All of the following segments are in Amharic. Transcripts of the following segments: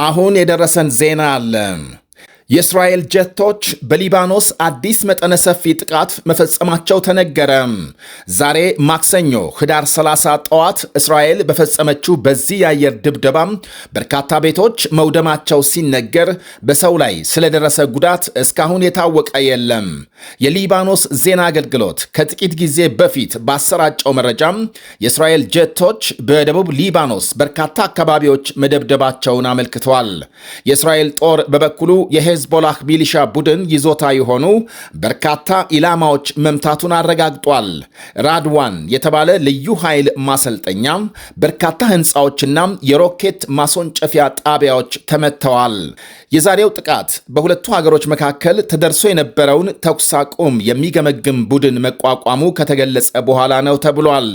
አሁን የደረሰን ዜና አለ። የእስራኤል ጀቶች በሊባኖስ አዲስ መጠነ ሰፊ ጥቃት መፈጸማቸው ተነገረ። ዛሬ ማክሰኞ ህዳር 30 ጠዋት እስራኤል በፈጸመችው በዚህ የአየር ድብደባ በርካታ ቤቶች መውደማቸው ሲነገር በሰው ላይ ስለደረሰ ጉዳት እስካሁን የታወቀ የለም። የሊባኖስ ዜና አገልግሎት ከጥቂት ጊዜ በፊት ባሰራጨው መረጃም የእስራኤል ጀቶች በደቡብ ሊባኖስ በርካታ አካባቢዎች መደብደባቸውን አመልክተዋል። የእስራኤል ጦር በበኩሉ ሄዝቦላህ ሚሊሻ ቡድን ይዞታ የሆኑ በርካታ ኢላማዎች መምታቱን አረጋግጧል። ራድዋን የተባለ ልዩ ኃይል ማሰልጠኛ፣ በርካታ ህንፃዎችና የሮኬት ማስወንጨፊያ ጣቢያዎች ተመተዋል። የዛሬው ጥቃት በሁለቱ ሀገሮች መካከል ተደርሶ የነበረውን ተኩስ አቁም የሚገመግም ቡድን መቋቋሙ ከተገለጸ በኋላ ነው ተብሏል።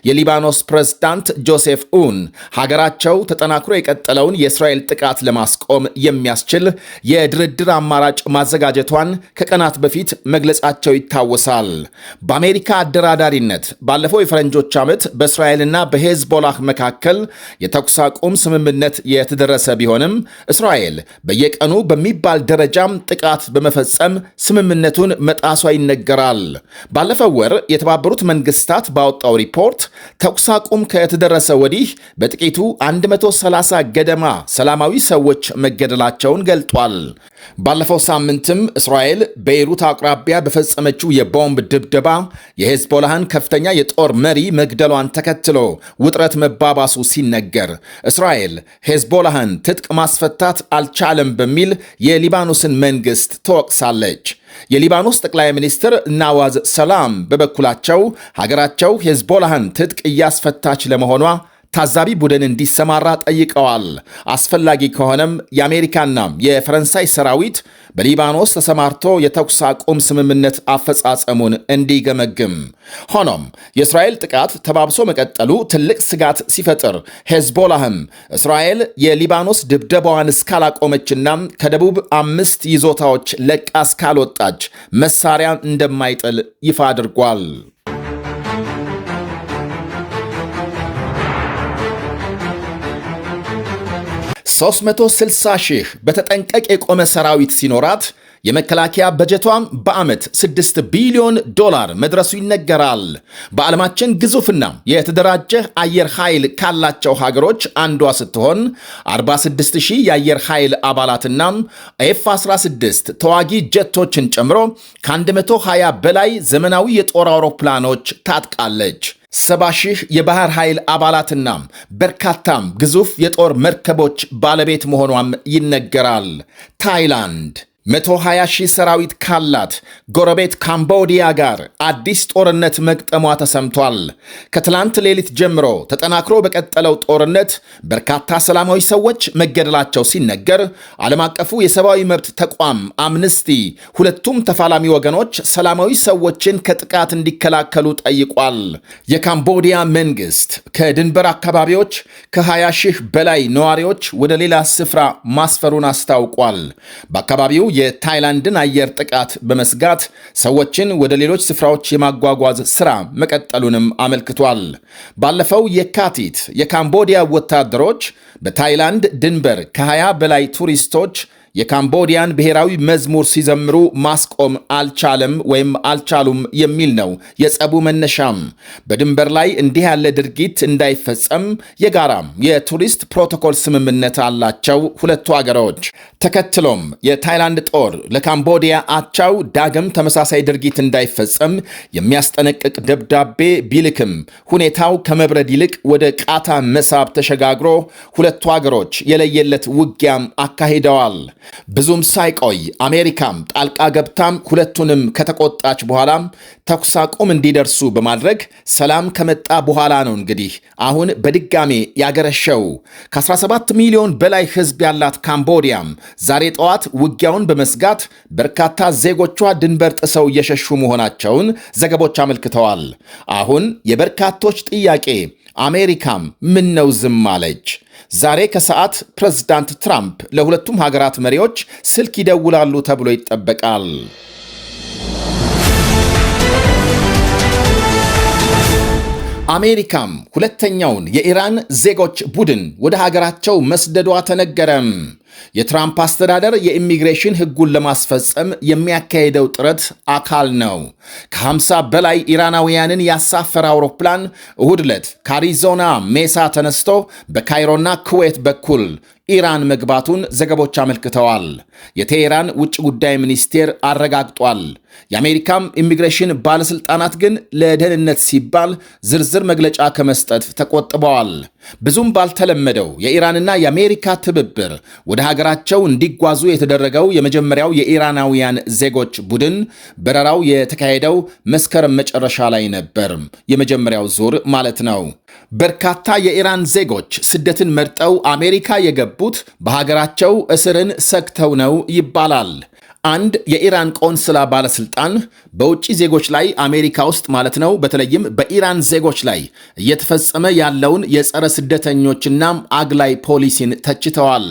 የሊባኖስ ፕሬዝዳንት ጆሴፍ ኡን ሀገራቸው ተጠናክሮ የቀጠለውን የእስራኤል ጥቃት ለማስቆም የሚያስችል የድርድር አማራጭ ማዘጋጀቷን ከቀናት በፊት መግለጻቸው ይታወሳል። በአሜሪካ አደራዳሪነት ባለፈው የፈረንጆች ዓመት በእስራኤልና በሄዝቦላህ መካከል የተኩስ አቁም ስምምነት የተደረሰ ቢሆንም እስራኤል በየቀኑ በሚባል ደረጃም ጥቃት በመፈጸም ስምምነቱን መጣሷ ይነገራል። ባለፈው ወር የተባበሩት መንግስታት ባወጣው ሪፖርት ተኩስ አቁም ከተደረሰ ወዲህ በጥቂቱ 130 ገደማ ሰላማዊ ሰዎች መገደላቸውን ገልጧል። ባለፈው ሳምንትም እስራኤል ቤይሩት አቅራቢያ በፈጸመችው የቦምብ ድብደባ የሄዝቦላህን ከፍተኛ የጦር መሪ መግደሏን ተከትሎ ውጥረት መባባሱ ሲነገር እስራኤል ሄዝቦላህን ትጥቅ ማስፈታት አልቻለም በሚል የሊባኖስን መንግስት ትወቅሳለች። የሊባኖስ ጠቅላይ ሚኒስትር ናዋዝ ሰላም በበኩላቸው ሀገራቸው ሄዝቦላህን ትጥቅ እያስፈታች ለመሆኗ ታዛቢ ቡድን እንዲሰማራ ጠይቀዋል። አስፈላጊ ከሆነም የአሜሪካና የፈረንሳይ ሰራዊት በሊባኖስ ተሰማርቶ የተኩስ አቁም ስምምነት አፈጻጸሙን እንዲገመግም። ሆኖም የእስራኤል ጥቃት ተባብሶ መቀጠሉ ትልቅ ስጋት ሲፈጥር ሄዝቦላህም እስራኤል የሊባኖስ ድብደባዋን እስካላቆመችና ከደቡብ 5 ይዞታዎች ለቃ እስካልወጣች መሳሪያ እንደማይጥል ይፋ አድርጓል። 360 ሺህ በተጠንቀቅ የቆመ ሰራዊት ሲኖራት የመከላከያ በጀቷም በዓመት $6 ቢሊዮን መድረሱ ይነገራል። በዓለማችን ግዙፍና የተደራጀ አየር ኃይል ካላቸው ሀገሮች አንዷ ስትሆን 46,000 የአየር ኃይል አባላትና F-16 ተዋጊ ጀቶችን ጨምሮ ከ120 በላይ ዘመናዊ የጦር አውሮፕላኖች ታጥቃለች። 70,000 የባህር ኃይል አባላትና በርካታም ግዙፍ የጦር መርከቦች ባለቤት መሆኗም ይነገራል። ታይላንድ 120,000 ሰራዊት ካላት ጎረቤት ካምቦዲያ ጋር አዲስ ጦርነት መግጠሟ ተሰምቷል። ከትላንት ሌሊት ጀምሮ ተጠናክሮ በቀጠለው ጦርነት በርካታ ሰላማዊ ሰዎች መገደላቸው ሲነገር ዓለም አቀፉ የሰብአዊ መብት ተቋም አምነስቲ ሁለቱም ተፋላሚ ወገኖች ሰላማዊ ሰዎችን ከጥቃት እንዲከላከሉ ጠይቋል። የካምቦዲያ መንግስት ከድንበር አካባቢዎች ከ20,000 በላይ ነዋሪዎች ወደ ሌላ ስፍራ ማስፈሩን አስታውቋል። በአካባቢው የታይላንድን አየር ጥቃት በመስጋት ሰዎችን ወደ ሌሎች ስፍራዎች የማጓጓዝ ሥራ መቀጠሉንም አመልክቷል። ባለፈው የካቲት የካምቦዲያ ወታደሮች በታይላንድ ድንበር ከ20 በላይ ቱሪስቶች የካምቦዲያን ብሔራዊ መዝሙር ሲዘምሩ ማስቆም አልቻሉም የሚል ነው የጸቡ መነሻም። በድንበር ላይ እንዲህ ያለ ድርጊት እንዳይፈጸም የጋራም የቱሪስት ፕሮቶኮል ስምምነት አላቸው ሁለቱ አገሮች። ተከትሎም የታይላንድ ጦር ለካምቦዲያ አቻው ዳግም ተመሳሳይ ድርጊት እንዳይፈጸም የሚያስጠነቅቅ ደብዳቤ ቢልክም ሁኔታው ከመብረድ ይልቅ ወደ ቃታ መሳብ ተሸጋግሮ ሁለቱ አገሮች የለየለት ውጊያም አካሂደዋል። ብዙም ሳይቆይ አሜሪካም ጣልቃ ገብታም ሁለቱንም ከተቆጣች በኋላ ተኩስ አቁም እንዲደርሱ በማድረግ ሰላም ከመጣ በኋላ ነው እንግዲህ አሁን በድጋሜ ያገረሸው። ከ17 ሚሊዮን በላይ ሕዝብ ያላት ካምቦዲያም ዛሬ ጠዋት ውጊያውን በመስጋት በርካታ ዜጎቿ ድንበር ጥሰው እየሸሹ መሆናቸውን ዘገቦች አመልክተዋል። አሁን የበርካቶች ጥያቄ አሜሪካም ምን ነው ዝም አለች? ዛሬ ከሰዓት ፕሬዝዳንት ትራምፕ ለሁለቱም ሀገራት መሪዎች ስልክ ይደውላሉ ተብሎ ይጠበቃል። አሜሪካም ሁለተኛውን የኢራን ዜጎች ቡድን ወደ ሀገራቸው መስደዷ ተነገረም። የትራምፕ አስተዳደር የኢሚግሬሽን ሕጉን ለማስፈጸም የሚያካሄደው ጥረት አካል ነው። ከ50 በላይ ኢራናውያንን ያሳፈረ አውሮፕላን እሁድ ዕለት ከአሪዞና ሜሳ ተነስቶ በካይሮና ኩዌት በኩል ኢራን መግባቱን ዘገቦች አመልክተዋል። የቴሄራን ውጭ ጉዳይ ሚኒስቴር አረጋግጧል። የአሜሪካም ኢሚግሬሽን ባለሥልጣናት ግን ለደህንነት ሲባል ዝርዝር መግለጫ ከመስጠት ተቆጥበዋል። ብዙም ባልተለመደው የኢራንና የአሜሪካ ትብብር ወደ ሀገራቸው እንዲጓዙ የተደረገው የመጀመሪያው የኢራናውያን ዜጎች ቡድን በረራው የተካሄደው መስከረም መጨረሻ ላይ ነበር። የመጀመሪያው ዙር ማለት ነው። በርካታ የኢራን ዜጎች ስደትን መርጠው አሜሪካ የገቡት በሀገራቸው እስርን ሰግተው ነው ይባላል። አንድ የኢራን ቆንስላ ባለስልጣን በውጭ ዜጎች ላይ አሜሪካ ውስጥ ማለት ነው፣ በተለይም በኢራን ዜጎች ላይ እየተፈጸመ ያለውን የጸረ ስደተኞችና አግላይ ፖሊሲን ተችተዋል።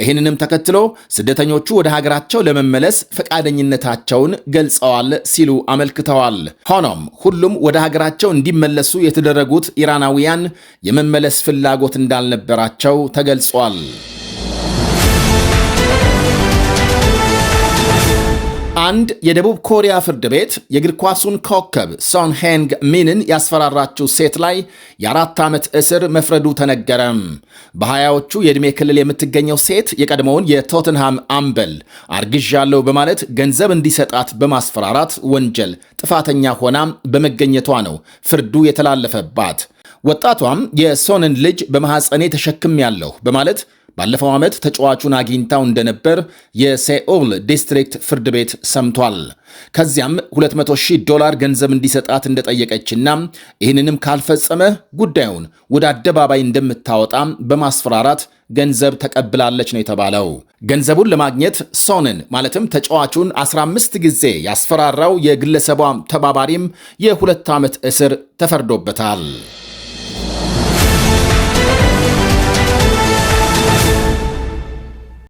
ይህንንም ተከትሎ ስደተኞቹ ወደ ሀገራቸው ለመመለስ ፈቃደኝነታቸውን ገልጸዋል ሲሉ አመልክተዋል። ሆኖም ሁሉም ወደ ሀገራቸው እንዲመለሱ የተደረጉት ኢራናውያን የመመለስ ፍላጎት እንዳልነበራቸው ተገልጿል። አንድ የደቡብ ኮሪያ ፍርድ ቤት የእግር ኳሱን ኮከብ ሶን ሄንግ ሚንን ያስፈራራችው ሴት ላይ የ4 ዓመት እስር መፍረዱ ተነገረም። በሀያዎቹ የዕድሜ ክልል የምትገኘው ሴት የቀድሞውን የቶተንሃም አምበል አርግዣለሁ በማለት ገንዘብ እንዲሰጣት በማስፈራራት ወንጀል ጥፋተኛ ሆና በመገኘቷ ነው ፍርዱ የተላለፈባት። ወጣቷም የሶንን ልጅ በማኅፀኔ ተሸክሜያለሁ በማለት ባለፈው ዓመት ተጫዋቹን አግኝታው እንደነበር የሴኦል ዲስትሪክት ፍርድ ቤት ሰምቷል። ከዚያም $200,000 ገንዘብ እንዲሰጣት እንደጠየቀችና ይህንንም ካልፈጸመ ጉዳዩን ወደ አደባባይ እንደምታወጣ በማስፈራራት ገንዘብ ተቀብላለች ነው የተባለው። ገንዘቡን ለማግኘት ሶንን ማለትም ተጫዋቹን 15 ጊዜ ያስፈራራው የግለሰቧ ተባባሪም የ2 ዓመት እስር ተፈርዶበታል።